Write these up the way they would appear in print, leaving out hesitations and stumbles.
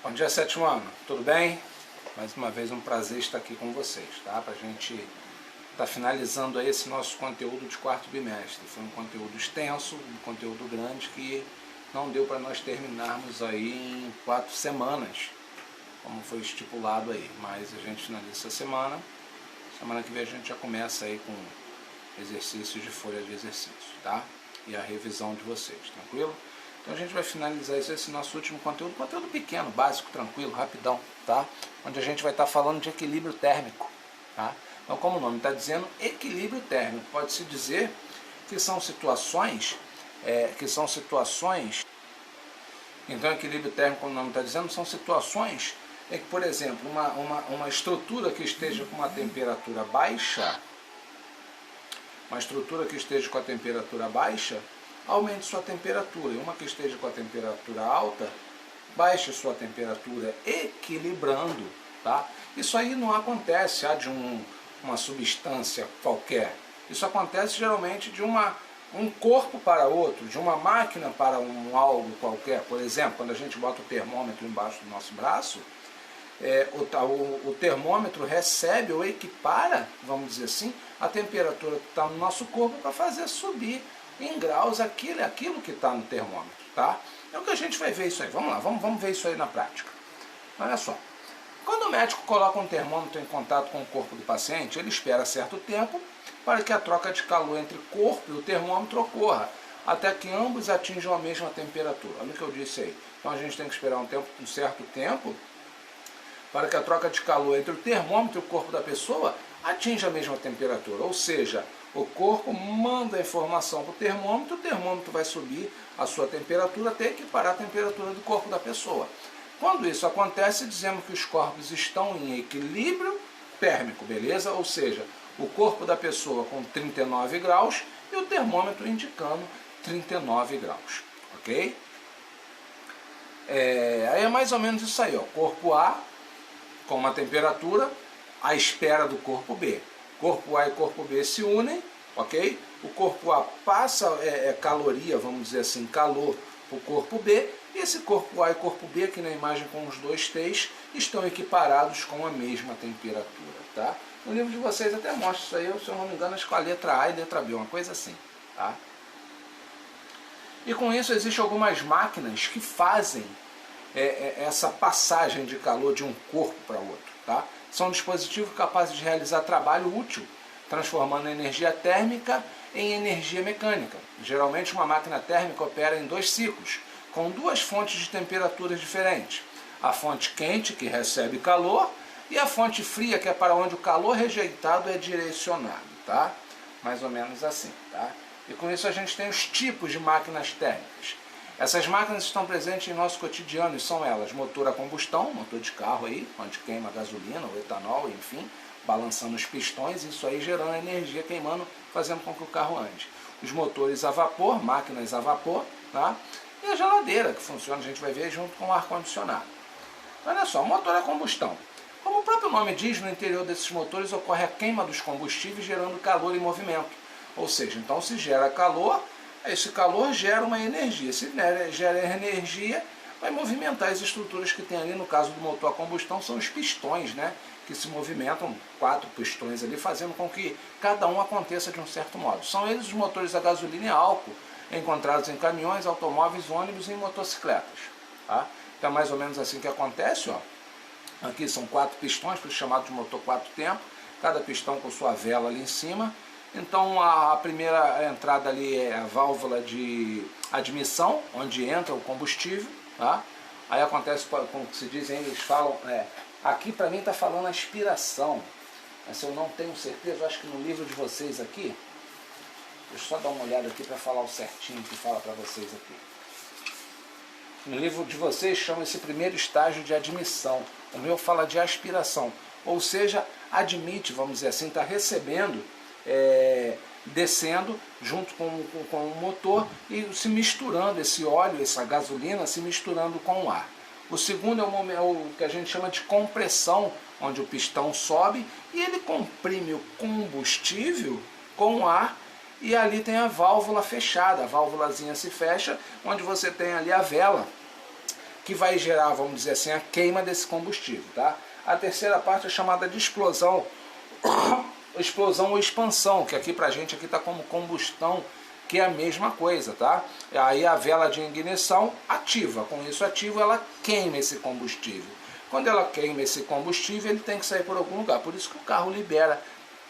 Bom dia, sétimo ano, tudo bem? Mais uma vez um prazer estar aqui com vocês, tá? Pra gente estar finalizando aí esse nosso conteúdo de quarto bimestre. Foi um conteúdo extenso, um conteúdo grande que não deu para nós terminarmos aí em 4 semanas, como foi estipulado aí. Mas a gente finaliza essa semana. Semana que vem a gente já começa aí com exercícios de folha de exercício, tá? E a revisão de vocês, tranquilo? Então a gente vai finalizar esse nosso último conteúdo pequeno, básico, tranquilo, rapidão, tá? Onde a gente vai estar falando de equilíbrio térmico, tá? Então, como o nome está dizendo, equilíbrio térmico, pode-se dizer que são situações, então equilíbrio térmico, como o nome está dizendo, são situações em que, por exemplo, uma estrutura que esteja com uma temperatura baixa, aumente sua temperatura, e uma que esteja com a temperatura alta, baixe sua temperatura, equilibrando, tá? Isso aí não acontece de uma substância qualquer, isso acontece geralmente de um corpo para outro, de uma máquina para algo qualquer. Por exemplo, quando a gente bota o termômetro embaixo do nosso braço, o termômetro recebe ou equipara, vamos dizer assim, a temperatura que está no nosso corpo para fazer subir em graus aquilo que está no termômetro, tá? É o que a gente vai ver isso aí. Vamos lá, vamos ver isso aí na prática. Olha só. Quando o médico coloca um termômetro em contato com o corpo do paciente, ele espera certo tempo para que a troca de calor entre o corpo e o termômetro ocorra, até que ambos atinjam a mesma temperatura. Olha o que eu disse aí. Então a gente tem que esperar um certo tempo para que a troca de calor entre o termômetro e o corpo da pessoa atinja a mesma temperatura. Ou seja, o corpo manda a informação para o termômetro vai subir a sua temperatura até equiparar a temperatura do corpo da pessoa. Quando isso acontece, dizemos que os corpos estão em equilíbrio térmico, beleza? Ou seja, o corpo da pessoa com 39 graus e o termômetro indicando 39 graus, ok? Aí é mais ou menos isso aí, ó. Corpo A com uma temperatura à espera do corpo B. Corpo A e corpo B se unem, ok? O corpo A passa caloria, vamos dizer assim, calor para o corpo B, e esse corpo A e corpo B, aqui na imagem com os dois T's, estão equiparados com a mesma temperatura, tá? No livro de vocês até mostra isso aí, se eu não me engano, acho que com a letra A e letra B, uma coisa assim, tá? E com isso existem algumas máquinas que fazem essa passagem de calor de um corpo para outro, tá? São dispositivos capazes de realizar trabalho útil, transformando a energia térmica em energia mecânica. Geralmente uma máquina térmica opera em 2 ciclos, com 2 fontes de temperaturas diferentes. A fonte quente, que recebe calor, e a fonte fria, que é para onde o calor rejeitado é direcionado, tá? Mais ou menos assim, tá? E com isso a gente tem os tipos de máquinas térmicas. Essas máquinas estão presentes em nosso cotidiano e são elas: motor a combustão, motor de carro aí, onde queima gasolina ou etanol, enfim, balançando os pistões, isso aí gerando energia, queimando, fazendo com que o carro ande. Os motores a vapor, máquinas a vapor, tá? E a geladeira, que funciona, a gente vai ver, junto com o ar-condicionado. Olha só, motor a combustão. Como o próprio nome diz, no interior desses motores ocorre a queima dos combustíveis, gerando calor e movimento. Ou seja, então se gera calor, esse calor gera uma energia. Se gera energia, vai movimentar as estruturas que tem ali. No caso do motor a combustão, são os pistões, né? Que se movimentam, 4 pistões ali, fazendo com que cada um aconteça de um certo modo. São eles os motores a gasolina e álcool, encontrados em caminhões, automóveis, ônibus e em motocicletas, tá? Então é mais ou menos assim que acontece, ó. Aqui são 4 pistões, por isso chamado de motor 4 tempos, cada pistão com sua vela ali em cima. Então a primeira entrada ali é a válvula de admissão, onde entra o combustível, tá? Aí acontece, como se dizem, eles falam, aqui para mim está falando aspiração, mas eu não tenho certeza, eu acho que no livro de vocês aqui, deixa eu só dar uma olhada aqui para falar o certinho que fala para vocês aqui. No livro de vocês chama esse primeiro estágio de admissão, o meu fala de aspiração, ou seja, admite, vamos dizer assim, está recebendo, descendo junto com o motor e se misturando, esse óleo, essa gasolina se misturando com o ar. O segundo é o que a gente chama de compressão, onde o pistão sobe e ele comprime o combustível com o ar, e ali tem a válvula fechada, a válvulazinha se fecha, onde você tem ali a vela que vai gerar, vamos dizer assim, a queima desse combustível, tá? A terceira parte é chamada de explosão, explosão ou expansão, que aqui pra gente aqui tá como combustão, que é a mesma coisa, tá? Aí a vela de ignição ativa, com isso ativa ela queima esse combustível. Quando ela queima esse combustível, ele tem que sair por algum lugar, por isso que o carro libera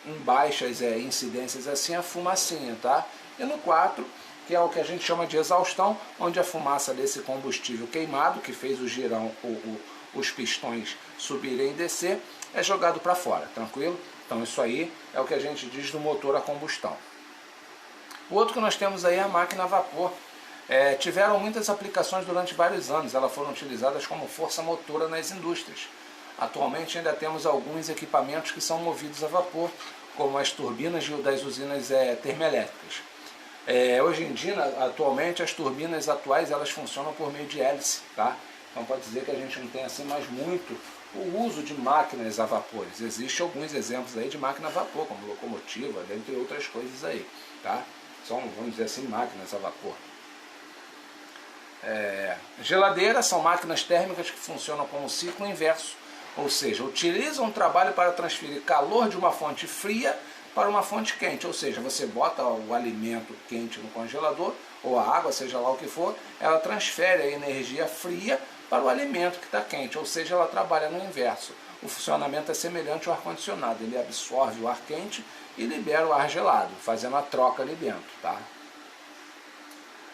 em baixas incidências assim a fumacinha, tá? E no 4, que é o que a gente chama de exaustão, onde a fumaça desse combustível queimado, que fez o girão, os pistões subirem e descer, é jogado para fora, tranquilo? Então isso aí é o que a gente diz do motor a combustão. O outro que nós temos aí é a máquina a vapor. Tiveram muitas aplicações durante vários anos, elas foram utilizadas como força motora nas indústrias. Atualmente ainda temos alguns equipamentos que são movidos a vapor, como as turbinas das usinas termoelétricas. Hoje em dia, atualmente, as turbinas atuais elas funcionam por meio de hélice, tá? Então pode dizer que a gente não tem assim mais muito o uso de máquinas a vapores. Existem alguns exemplos aí de máquina a vapor, como locomotiva, dentre outras coisas aí, tá? São, vamos dizer assim, máquinas a vapor. Geladeiras são máquinas térmicas que funcionam com um ciclo inverso, ou seja, utilizam o trabalho para transferir calor de uma fonte fria para uma fonte quente, ou seja, você bota o alimento quente no congelador, ou a água, seja lá o que for, ela transfere a energia fria para o alimento que está quente, ou seja, ela trabalha no inverso. O funcionamento é semelhante ao ar-condicionado, ele absorve o ar quente e libera o ar gelado, fazendo a troca ali dentro, tá?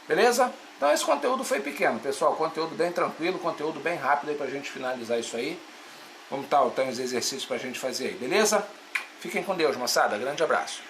Beleza? Então esse conteúdo foi pequeno, pessoal, conteúdo bem tranquilo, conteúdo bem rápido aí pra gente finalizar isso aí. Vamos tem os exercícios pra gente fazer aí, beleza? Fiquem com Deus, moçada, grande abraço.